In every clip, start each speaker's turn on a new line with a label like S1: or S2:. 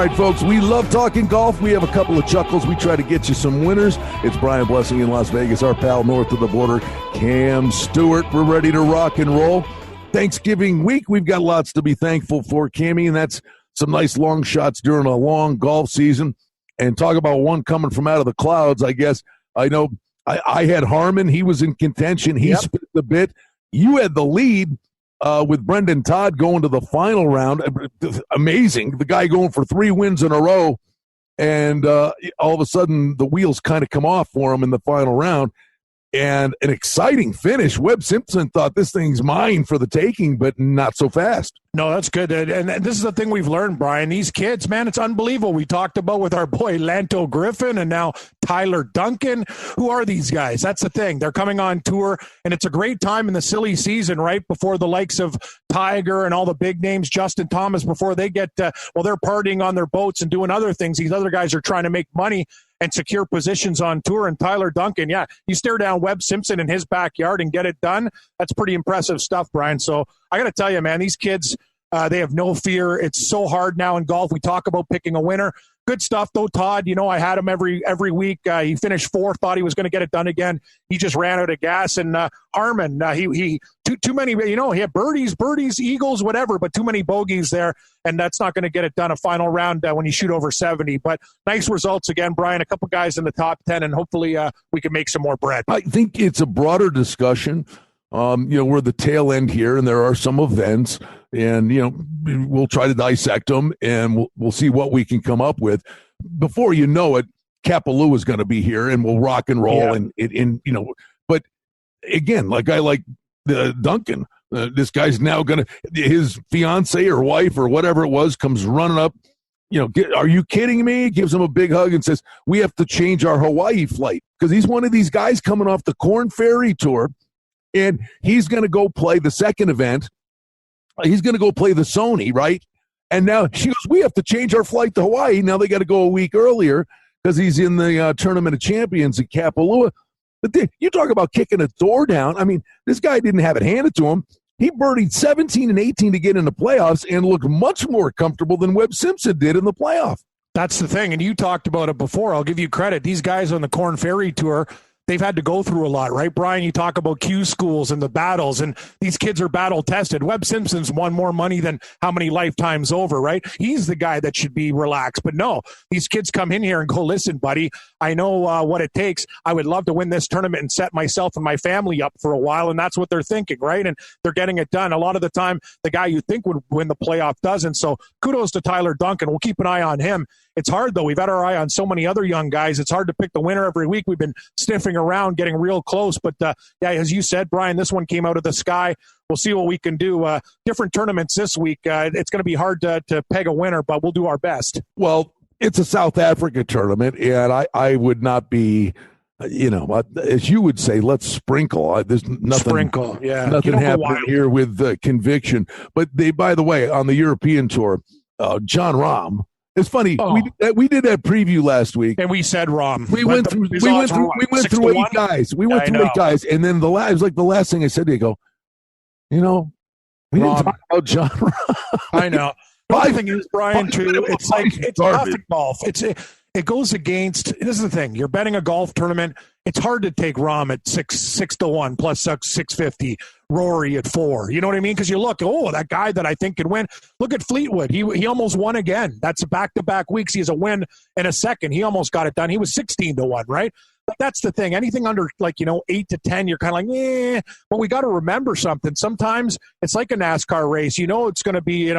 S1: right, folks, we love talking golf. We have a couple of chuckles. We try to get you some winners. It's Brian Blessing in Las Vegas, our pal north of the border, Cam Stewart. We're ready to rock and roll. Thanksgiving week, we've got lots to be thankful for, Cammy, and that's some nice long shots during a long golf season. And talk about one coming from out of the clouds, I guess. I know I had Harmon. He was in contention. He spit the bit. You had the lead with Brendan Todd going to the final round. Amazing. The guy going for 3 wins in a row. And all of a sudden, the wheels kind of come off for him in the final round. And an exciting finish. Webb Simpson thought this thing's mine for the taking, but not so fast.
S2: No, that's good. And this is the thing we've learned, Brian. These kids, man, it's unbelievable. We talked about with our boy Lanto Griffin and now Tyler Duncan. Who are these guys? That's the thing. They're coming on tour, and it's a great time in the silly season, right, before the likes of Tiger and all the big names, Justin Thomas, before they get, they're partying on their boats and doing other things. These other guys are trying to make money and secure positions on tour. And Tyler Duncan, you stare down Webb Simpson in his backyard and get it done. That's pretty impressive stuff, Brian. So I got to tell you, man, these kids, they have no fear. It's so hard now in golf. We talk about picking a winner. Good stuff, though, Todd. I had him every week. He finished 4th, thought he was going to get it done again. He just ran out of gas. And Harmon, he too many, he had birdies, eagles, whatever, but too many bogeys there, and that's not going to get it done a final round when you shoot over 70. But nice results again, Brian. A couple guys in the top 10, and hopefully we can make some more bread.
S1: I think it's a broader discussion. We're the tail end here, and there are some events, and we'll try to dissect them, and we'll see what we can come up with. Before you know it, Kapalua is going to be here, and we'll rock and roll, But again, like I like Duncan, this guy's now going to his fiance or wife or whatever it was comes running up. Are you kidding me? Gives him a big hug and says, "We have to change our Hawaii flight," because he's one of these guys coming off the Corn Ferry Tour. And he's going to go play the second event. He's going to go play the Sony, right? And now she goes, we have to change our flight to Hawaii. Now they got to go a week earlier because he's in the Tournament of Champions at Kapalua. But you talk about kicking a door down. I mean, this guy didn't have it handed to him. He birdied 17 and 18 to get in the playoffs and looked much more comfortable than Webb Simpson did in the playoff.
S2: That's the thing. And you talked about it before. I'll give you credit. These guys on the Corn Ferry Tour, they've had to go through a lot, right, Brian? You talk about Q schools and the battles, and these kids are battle-tested. Webb Simpson's won more money than how many lifetimes over, right? He's the guy that should be relaxed. But no, these kids come in here and go, listen, buddy, I know what it takes. I would love to win this tournament and set myself and my family up for a while, and that's what they're thinking, right? And they're getting it done. A lot of the time, the guy you think would win the playoff doesn't. So kudos to Tyler Duncan. We'll keep an eye on him. It's hard, though. We've had our eye on so many other young guys. It's hard to pick the winner every week. We've been sniffing around, getting real close. But, as you said, Brian, this one came out of the sky. We'll see what we can do. Different tournaments this week. It's going to be hard to peg a winner, but we'll do our best.
S1: Well, it's a South Africa tournament, and I would not be, as you would say, let's sprinkle. There's nothing happening here with conviction. But by the way, on the European Tour, John Rahm, it's funny.
S2: Oh.
S1: We did that preview last week,
S2: and we said Rahm.
S1: We went through 8 guys. We went through 8 guys, and then it was like the last thing I said. They go, we didn't talk about John Rahm.
S2: I know. The thing is, Brian, too, it's tough in golf. It goes against. This is the thing. You're betting a golf tournament. It's hard to take Rahm at 6-1 plus 650. Rory at 4. You know what I mean? Because you look, that guy that I think could win. Look at Fleetwood. He almost won again. That's back-to-back weeks. He has a win in a second. He almost got it done. He was 16-1, right? But that's the thing. Anything under 8 to 10, you're kind of like, But we got to remember something. Sometimes it's like a NASCAR race. It's going to be,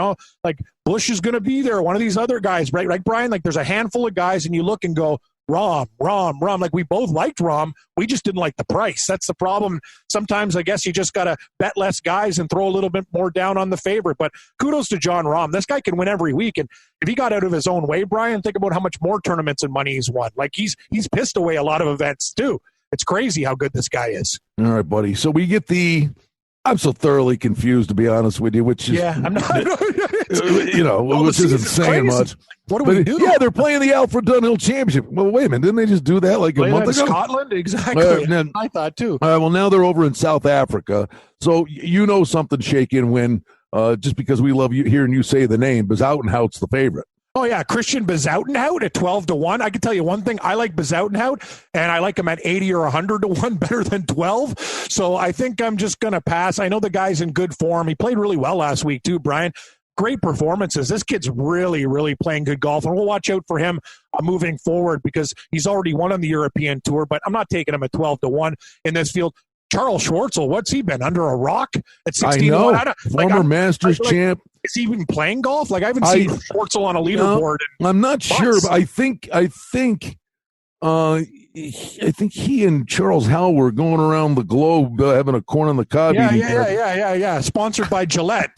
S2: like Bush is going to be there. One of these other guys, right? Like Brian, like there's a handful of guys, and you look and go, Rahm. Like we both liked Rahm. We just didn't like the price. That's the problem. Sometimes I guess you just got to bet less guys and throw a little bit more down on the favorite. But kudos to John Rahm. This guy can win every week. And if he got out of his own way, Brian, think about how much more tournaments and money he's won. Like he's pissed away a lot of events too. It's crazy how good this guy is.
S1: All right, buddy. So we get I'm so thoroughly confused, to be honest with you, which is,
S2: I'm not,
S1: which isn't saying much.
S2: What do we do?
S1: Yeah, they're playing the Alfred Dunhill Championship. Well, wait a minute. Didn't they just do that like a month ago?
S2: Scotland? Exactly. I thought too.
S1: Well, now they're over in South Africa. So something's shaking when, just because we love hearing you say the name, Bezuidenhout's the favorite.
S2: Oh, yeah, Christiaan Bezuidenhout at 12-1. I can tell you one thing. I like Bezuidenhout, and I like him at 80 or 100-1 better than 12. So I think I'm just going to pass. I know the guy's in good form. He played really well last week, too, Brian. Great performances. This kid's really, really playing good golf, and we'll watch out for him moving forward because he's already won on the European Tour, but I'm not taking him at 12-1 in this field. Charl Schwartzel, what's he been, under a rock at 16-1?
S1: I know. Former Masters champ.
S2: Is he even playing golf? Like, I haven't seen Schwartzel on a leaderboard.
S1: I'm not sure, but I think he and Charles Howell were going around the globe having a corn on the cob.
S2: Yeah. Sponsored by Gillette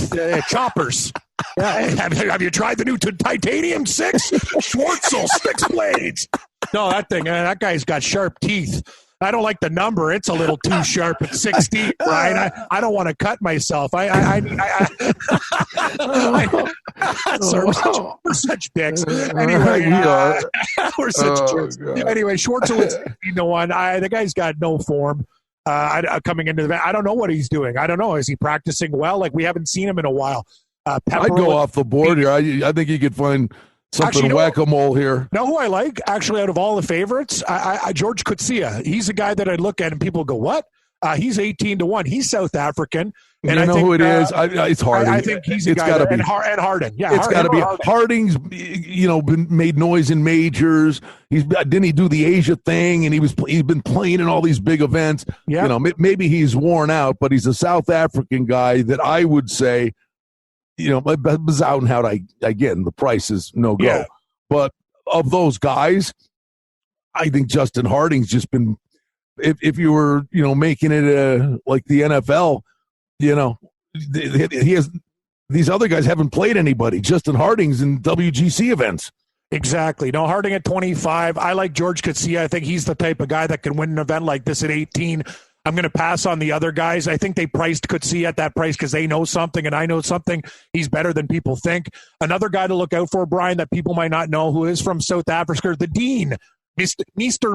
S2: Choppers. Yeah. Have you tried the new Titanium 6? Schwartzel 6 blades. No, that guy's got sharp teeth. I don't like the number. It's a little too sharp at 16, Brian. I don't want to cut myself. We're such dicks. Anyway,
S1: we are.
S2: We're such jerks. Anyway, Schwartzel is 16-1. The guy's got no form coming into the event. I don't know what he's doing. I don't know. Is he practicing well? Like, we haven't seen him in a while.
S1: I'd go off the board here. I think you could find something whack-a-mole here.
S2: Know who I like, actually, out of all the favorites? George Coetzee. He's a guy that I look at and people go, what? He's 18-1 He's South African. And
S1: you know who it is? It's Harding.
S2: I think he's a guy. And Harden. Yeah,
S1: it's got to be. Harding's, been made noise in majors. Didn't he do the Asia thing? And he's been playing in all these big events. Yeah. Maybe he's worn out, but he's a South African guy that I would say, Bezuidenhout, again, the price is no go. Yeah. But of those guys, I think Justin Harding's just been, if you were, making it like the NFL, he has, these other guys haven't played anybody. Justin Harding's in WGC events.
S2: Exactly. No, Harding at 25. I like George Coetzee. I think he's the type of guy that can win an event like this at 18. I'm going to pass on the other guys. I think they priced Coetzee at that price because they know something and I know something. He's better than people think. Another guy to look out for, Brian, that people might not know, who is from South Africa, the Dean. Meester,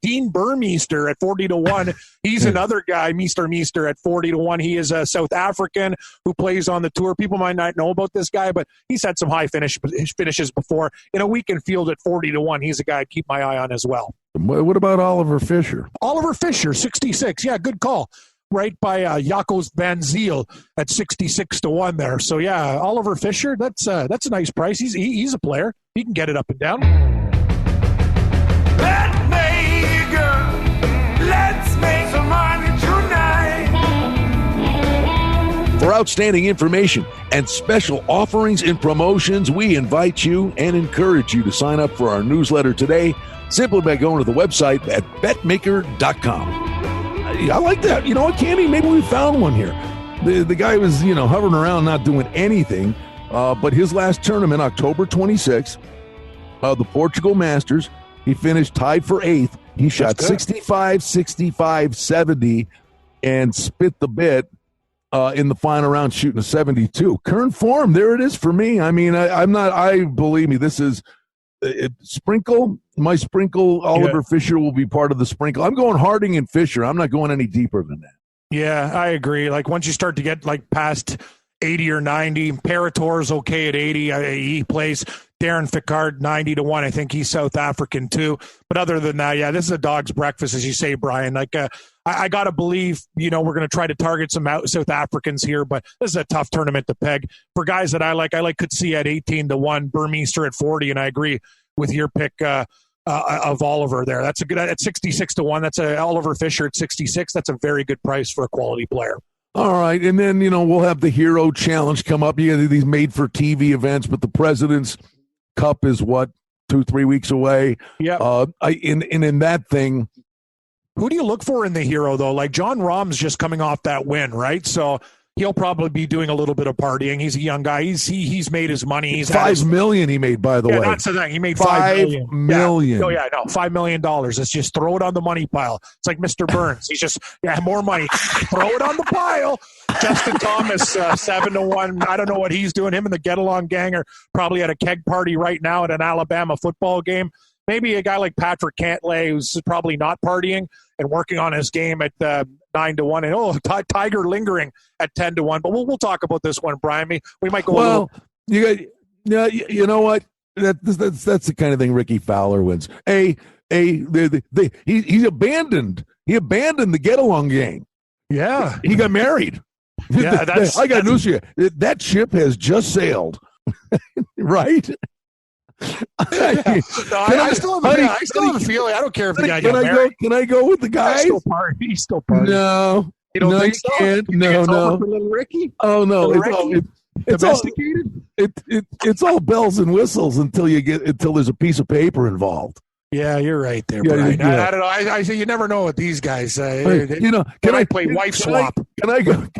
S2: Dean Burmeister at 40-1. He's another guy, Meester at 40-1. He is a South African who plays on the tour. People might not know about this guy, but he's had some high finishes before. In a weekend field at 40-1, he's a guy I'd keep my eye on as well.
S1: What about Oliver Fisher?
S2: Oliver Fisher, 66. Yeah, good call. Right by Jacobs Van Ziel at 66-1 there. So, yeah, Oliver Fisher, that's a nice price. He's a player. He can get it up and down.
S3: Let's make some money tonight.
S1: For outstanding information and special offerings and promotions, we invite you and encourage you to sign up for our newsletter today simply by going to the website at betmaker.com. I like that. You know what, Candy? Maybe we found one here. The guy was, hovering around not doing anything, but his last tournament, October 26th, the Portugal Masters, he finished tied for 8th. He shot 65, 65, 70, and spit the bit in the final round, shooting a 72. Current form, there it is for me. I mean, believe me, this is sprinkle. My sprinkle, Oliver Fisher will be part of the sprinkle. I'm going Harding and Fisher. I'm not going any deeper than that.
S2: Yeah, I agree. Like, once you start to get past 80 or 90, Parator's okay at 80. He plays. Darren Ficard, 90-1. I think he's South African too. But other than that, yeah, this is a dog's breakfast, as you say, Brian. I got to believe, we're going to try to target some South Africans here, but this is a tough tournament to peg. For guys that I like Coetzee at 18-1, Burmeister at 40, and I agree with your pick of Oliver there. That's a good at 66-1. That's Oliver Fisher at 66. That's a very good price for a quality player.
S1: All right, and then, we'll have the Hero Challenge come up. You got these made-for-TV events, but the President's Cup is 2-3 weeks away. Yeah. In that thing,
S2: who do you look for in the Hero though? Like, John Rahm's just coming off that win, right? So he'll probably be doing a little bit of partying. He's a young guy. He's made his money. He's
S1: $5 million he made, by the way.
S2: That's the thing. He made
S1: $5 million.
S2: Yeah. Oh yeah, no, $5 million. Let's just throw it on the money pile. It's like Mr. Burns. He's just more money. Throw it on the pile. Justin Thomas, 7-1. I don't know what he's doing. Him and the Get Along gang are probably at a keg party right now at an Alabama football game. Maybe a guy like Patrick Cantlay, who's probably not partying and working on his game at 9-1. And Tiger lingering at 10-1. But we'll talk about this one, Brian. We might go.
S1: Well, you know what? That's the kind of thing Ricky Fowler wins. He abandoned the get along game.
S2: Yeah,
S1: he got married.
S2: Yeah,
S1: I got news for you. That ship has just sailed. Right?
S2: I still have a feeling. I don't care if the guy got married.
S1: Can I go with the guy?
S2: He's still part.
S1: No.
S2: You don't think so?
S1: Can't. No.
S2: For little Ricky?
S1: Oh, no.
S2: It's domesticated?
S1: It's all bells and whistles until there's a piece of paper involved.
S2: Yeah, you're right there, Brian. I don't know. I say you never know with these guys. Can I play wife swap?
S1: Can I go on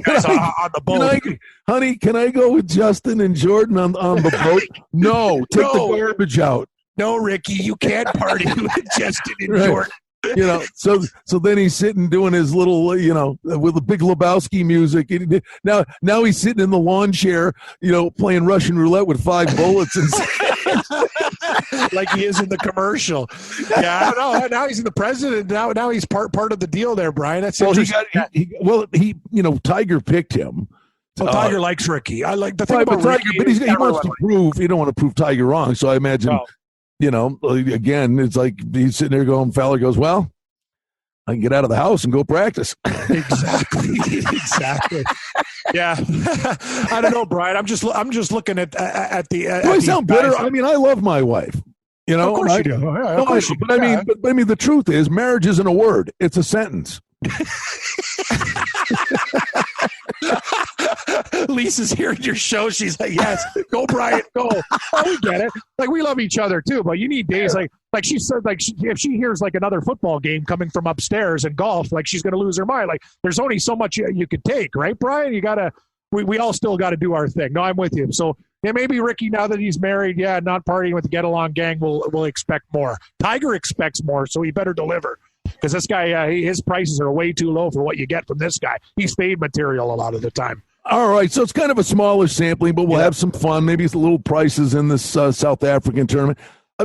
S2: the boat?
S1: Honey, can I go with Justin and Jordan on the boat? No, take the garbage out.
S2: No, Ricky, you can't party with Justin and Jordan.
S1: So then he's sitting doing his little, with the Big Lebowski music. Now he's sitting in the lawn chair, playing Russian roulette with 5 bullets and
S2: like he is in the commercial. Yeah, I don't know. Now he's in the president. Now he's part of the deal there, Brian. That's interesting.
S1: Tiger picked him.
S2: Tiger likes Ricky. I like the thing about
S1: Tiger,
S2: Ricky.
S1: but he wants to prove. You don't want to prove Tiger wrong. So I imagine. No. Again, it's like he's sitting there going, Fowler goes, well, I can get out of the house and go practice.
S2: Exactly. Yeah. I don't know, Brian. I'm just looking at the.
S1: Do I sound bitter? I mean, I love my wife.
S2: Of course you do. Yeah, of course you do.
S1: But I mean, the truth is, marriage isn't a word; it's a sentence.
S2: Lisa's hearing your show. She's like, yes, go, Brian, go. Oh, we get it. Like, we love each other, too, but you need days like she said, if she hears, another football game coming from upstairs and golf, she's going to lose her mind. There's only so much you could take, right, Brian? We all still got to do our thing. No, I'm with you. So, yeah, maybe Ricky, now that he's married, not partying with the get-along gang, will expect more. Tiger expects more, so he better deliver. Because this guy, his prices are way too low for what you get from this guy. He's fade material a lot of the time.
S1: All right, so it's kind of a smaller sampling, but we'll have some fun. Maybe it's a little prices in this South African tournament.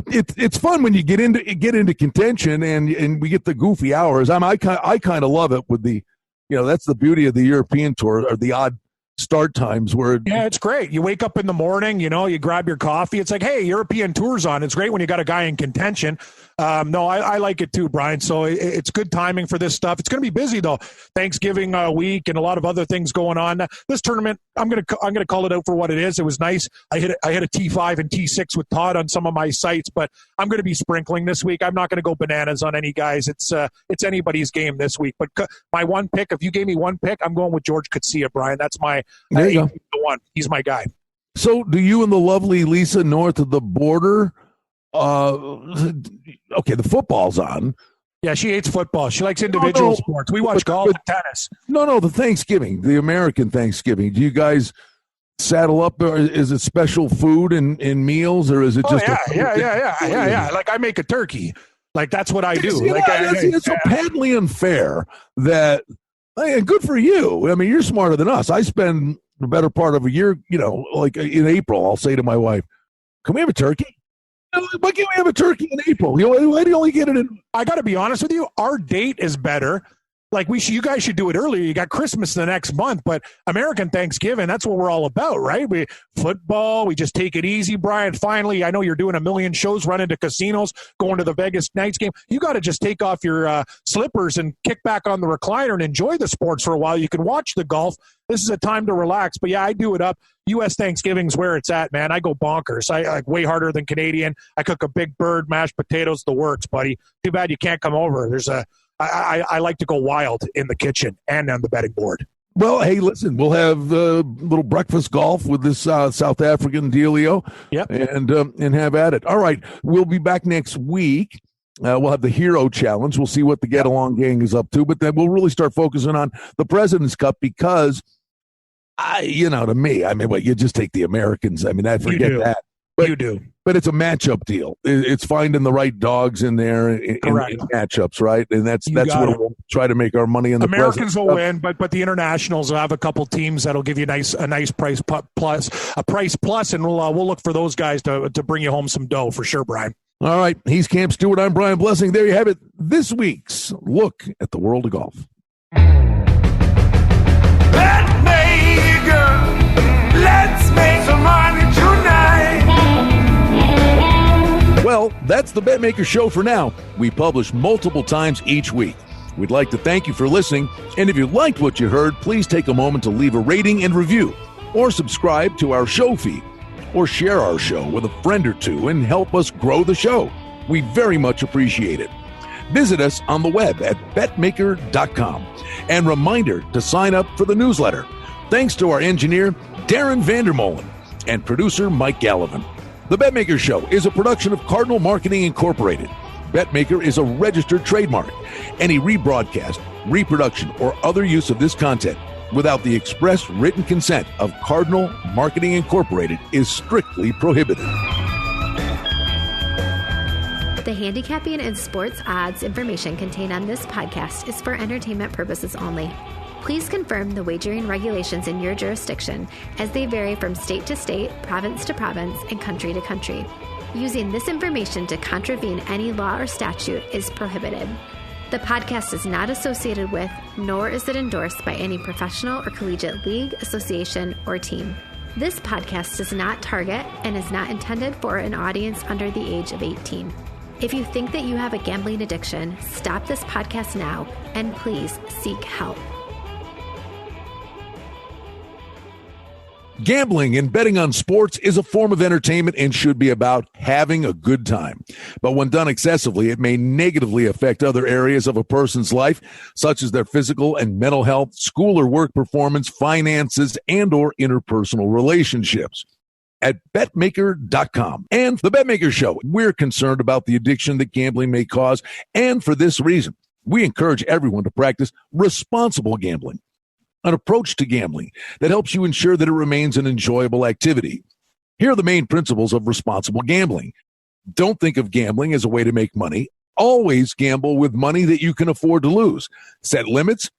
S1: It's fun when you get into contention and we get the goofy hours. I kind of love it with the, that's the beauty of the European tour, or the odd start times where
S2: it's great. You wake up in the morning, you grab your coffee. It's like, hey, European tour's on. It's great when you got a guy in contention. I like it too, Brian. So it's good timing for this stuff. It's going to be busy though. Thanksgiving week and a lot of other things going on. This tournament, I'm going to call it out for what it is. It was nice. I hit a T5 and T6 with Todd on some of my sites, but I'm going to be sprinkling this week. I'm not going to go bananas on any guys. It's anybody's game this week. But my one pick, if you gave me one pick, I'm going with George Coetzee, Brian. That's my one. He's my guy.
S1: So do you and the lovely Lisa north of the border? Okay, the football's on.
S2: Yeah, she hates football. She likes individual sports. We watch golf and tennis.
S1: No, the American Thanksgiving. Do you guys saddle up, or is it special food and meals, or is it just
S2: yeah. Like, I make a turkey. Like, that's what I do.
S1: It's so patently unfair that, and good for you. I mean, you're smarter than us. I spend the better part of a year, like in April, I'll say to my wife, can we have a turkey? Why can't we have a turkey in April? Why do you only get it in?
S2: I got to be honest with you. Our date is better. Like, you guys should do it earlier. You got Christmas the next month, but American Thanksgiving, that's what we're all about, right? Football, we just take it easy, Brian. Finally, I know you're doing a million shows, running to casinos, going to the Vegas Knights game. You got to just take off your slippers and kick back on the recliner and enjoy the sports for a while. You can watch the golf. This is a time to relax. But, yeah, I do it up. U.S. Thanksgiving's where it's at, man. I go bonkers. I like way harder than Canadian. I cook a big bird, mashed potatoes, the works, buddy. Too bad you can't come over. I like to go wild in the kitchen and on the betting board.
S1: Well, hey, listen, we'll have a little breakfast golf with this South African dealio.
S2: Yep.
S1: And have at it. All right, we'll be back next week. We'll have the Hero Challenge. We'll see what the Get Along gang is up to, but then we'll really start focusing on the President's Cup because, to me, I mean, you just take the Americans. I mean, I forget that. But,
S2: you do.
S1: But it's a matchup deal. It's finding the right dogs in there in matchups, right? And that's where we'll try to make our money in the
S2: Americans will win, but the internationals will have a couple teams that'll give you a nice price plus, and we'll look for those guys to bring you home some dough for sure, Brian.
S1: All right, he's Camp Stewart. I'm Brian Blessing. There you have it. This week's look at the world of golf.
S3: Betmaker, let's make some money tonight.
S1: That's the Betmaker Show for now. We publish multiple times each week. We'd like to thank you for listening, and if you liked what you heard, please take a moment to leave a rating and review, or subscribe to our show feed, or share our show with a friend or two and help us grow the show. We very much appreciate it. Visit us on the web at betmaker.com. And reminder to sign up for the newsletter. Thanks to our engineer, Darren Vandermolen, and producer, Mike Gallivan. The Betmaker Show is a production of Cardinal Marketing Incorporated. Betmaker is a registered trademark. Any rebroadcast, reproduction, or other use of this content without the express written consent of Cardinal Marketing Incorporated is strictly prohibited.
S4: The handicapping and sports odds information contained on this podcast is for entertainment purposes only. Please confirm the wagering regulations in your jurisdiction, as they vary from state to state, province to province, and country to country. Using this information to contravene any law or statute is prohibited. The podcast is not associated with, nor is it endorsed by any professional or collegiate league, association, or team. This podcast does not target and is not intended for an audience under the age of 18. If you think that you have a gambling addiction, stop this podcast now and please seek help.
S1: Gambling and betting on sports is a form of entertainment and should be about having a good time. But when done excessively, it may negatively affect other areas of a person's life, such as their physical and mental health, school or work performance, finances, and or interpersonal relationships. At Betmaker.com and the Betmaker Show, we're concerned about the addiction that gambling may cause, and for this reason, we encourage everyone to practice responsible gambling, an approach to gambling that helps you ensure that it remains an enjoyable activity. Here are the main principles of responsible gambling. Don't think of gambling as a way to make money. Always gamble with money that you can afford to lose. Set limits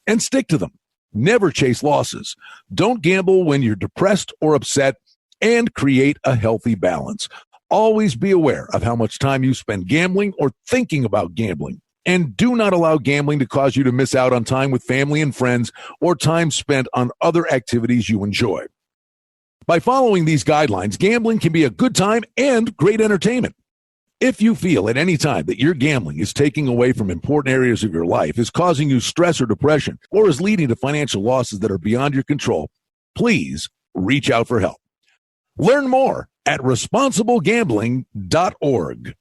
S1: and stick to them. Never chase losses. Don't gamble when you're depressed or upset, and create a healthy balance. Always be aware of how much time you spend gambling or thinking about gambling. And do not allow gambling to cause you to miss out on time with family and friends or time spent on other activities you enjoy. By following these guidelines, gambling can be a good time and great entertainment. If you feel at any time that your gambling is taking away from important areas of your life, is causing you stress or depression, or is leading to financial losses that are beyond your control, please reach out for help. Learn more at responsiblegambling.org.